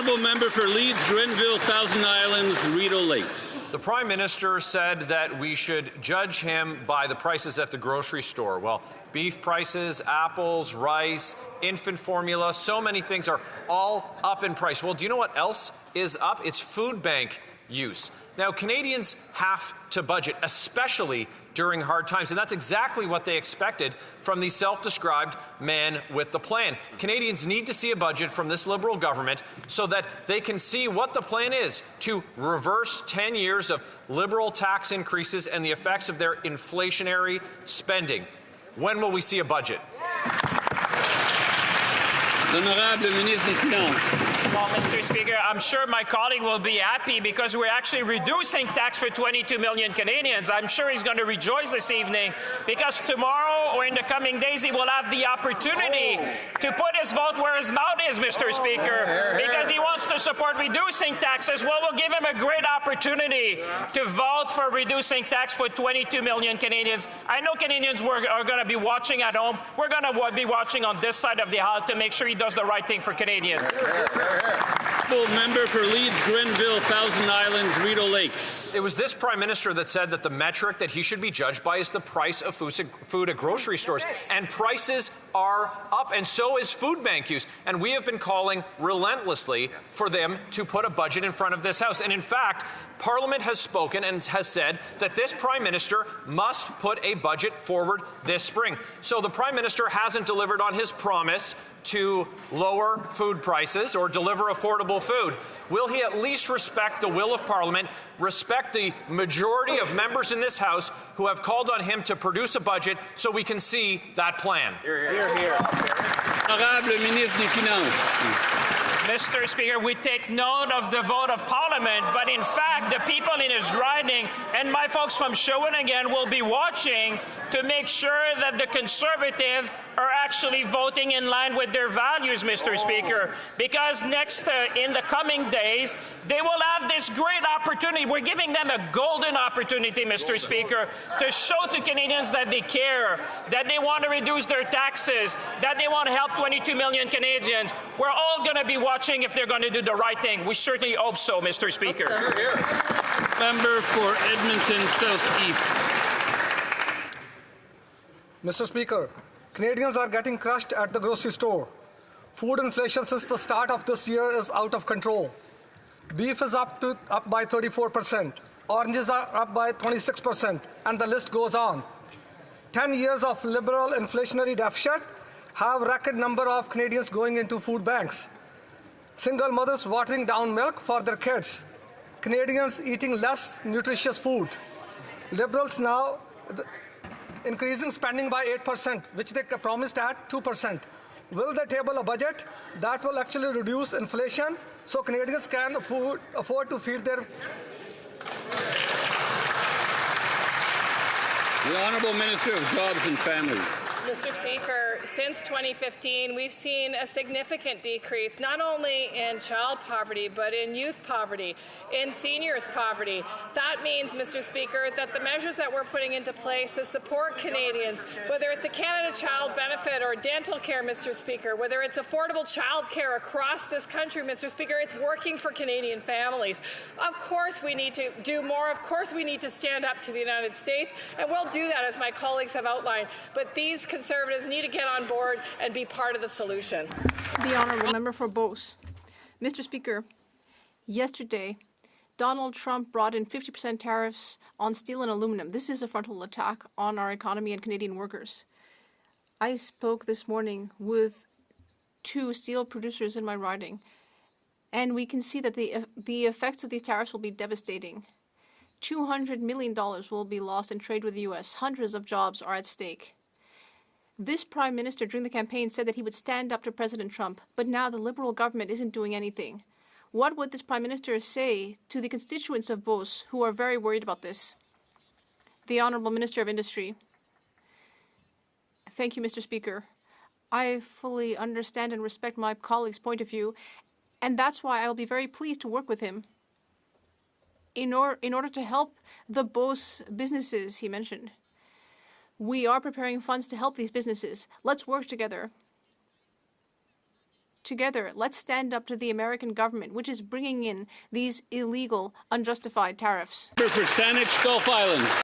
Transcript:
honourable member for Leeds, Grenville, Thousand Islands, Rideau Lakes. The Prime Minister said that we should judge him by the prices at the grocery store. Well, beef prices, apples, rice, infant formula, so many things are all up in price. Well, do you know what else is up? It's food bank use. Now, Canadians have to budget, especially during hard times, and that's exactly what they expected from the self-described man with the plan. Canadians need to see a budget from this Liberal government so that they can see what the plan is to reverse 10 years of Liberal tax increases and the effects of their inflationary spending. When will we see a budget? L'honorable ministre des Finances. Well, Mr. Speaker, I'm sure my colleague will be happy because we're actually reducing tax for 22 million Canadians. I'm sure he's going to rejoice this evening because tomorrow or in the coming days he will have the opportunity to put his vote where his mouth is, Mr. Speaker, because he wants to support reducing taxes. Well, we'll give him a great opportunity to vote for reducing tax for 22 million Canadians. I know Canadians are going to be watching at home. We're going to be watching on this side of the aisle to make sure he does the right thing for Canadians. Member for Leeds, Grenville, Thousand Islands, Rideau Lakes. It was this Prime Minister that said that the metric that he should be judged by is the price of food at grocery stores. And prices are up, and so is food bank use. And we have been calling relentlessly for them to put a budget in front of this House. And in fact, Parliament has spoken and has said that this Prime Minister must put a budget forward this spring. So the Prime Minister hasn't delivered on his promise to lower food prices or deliver affordable food. Will he at least respect the will of Parliament, respect the majority of members in this House who have called on him to produce a budget so we can see that plan? Hear, hear. Honourable ministre des Finances. Mr. Speaker, we take note of the vote of Parliament, but in fact, the people in his riding and my folks from Shawinigan will be watching to make sure that the Conservatives are actually voting in line with their values, Mr. Speaker, because in the coming days, they will have this great opportunity. We're giving them a golden opportunity, Mr. Speaker, to show to Canadians that they care, that they want to reduce their taxes, that they want to help 22 million Canadians. We're all going to be watching if they're going to do the right thing. We certainly hope so, Mr. Speaker. Member for Edmonton Southeast. Mr. Speaker, Canadians are getting crushed at the grocery store. Food inflation since the start of this year is out of control. Beef is up by 34%. Oranges are up by 26%, and the list goes on. 10 years of Liberal inflationary deficit have record number of Canadians going into food banks. Single mothers watering down milk for their kids. Canadians eating less nutritious food. Liberals now increasing spending by 8%, which they promised at 2%. Will they table a budget that will actually reduce inflation so Canadians can afford to feed their... The Honourable Minister of Jobs and Families. Mr. Speaker, since 2015, we've seen a significant decrease, not only in child poverty, but in youth poverty, in seniors poverty. That means, Mr. Speaker, that the measures that we're putting into place to support Canadians, whether it's the Canada Child Benefit or dental care, Mr. Speaker, whether it's affordable child care across this country, Mr. Speaker, it's working for Canadian families. Of course we need to do more. Of course we need to stand up to the United States, and we'll do that, as my colleagues have outlined. But these Conservatives need to get on board and be part of the solution. The Honourable Member for Beauce. Mr. Speaker, yesterday, Donald Trump brought in 50% tariffs on steel and aluminum. This is a frontal attack on our economy and Canadian workers. I spoke this morning with 2 steel producers in my riding, and we can see that the effects of these tariffs will be devastating. $200 million will be lost in trade with the U.S. Hundreds of jobs are at stake. This Prime Minister during the campaign said that he would stand up to President Trump, but now the Liberal government isn't doing anything. What would this Prime Minister say to the constituents of Beauce who are very worried about this? The Honourable Minister of Industry. Thank you, Mr. Speaker. I fully understand and respect my colleague's point of view, and that's why I will be very pleased to work with him in order to help the Beauce businesses he mentioned. We are preparing funds to help these businesses. Let's work together Together, let's stand up to the American government, which is bringing in these illegal, unjustified tariffs. Member for Saanich Gulf Islands.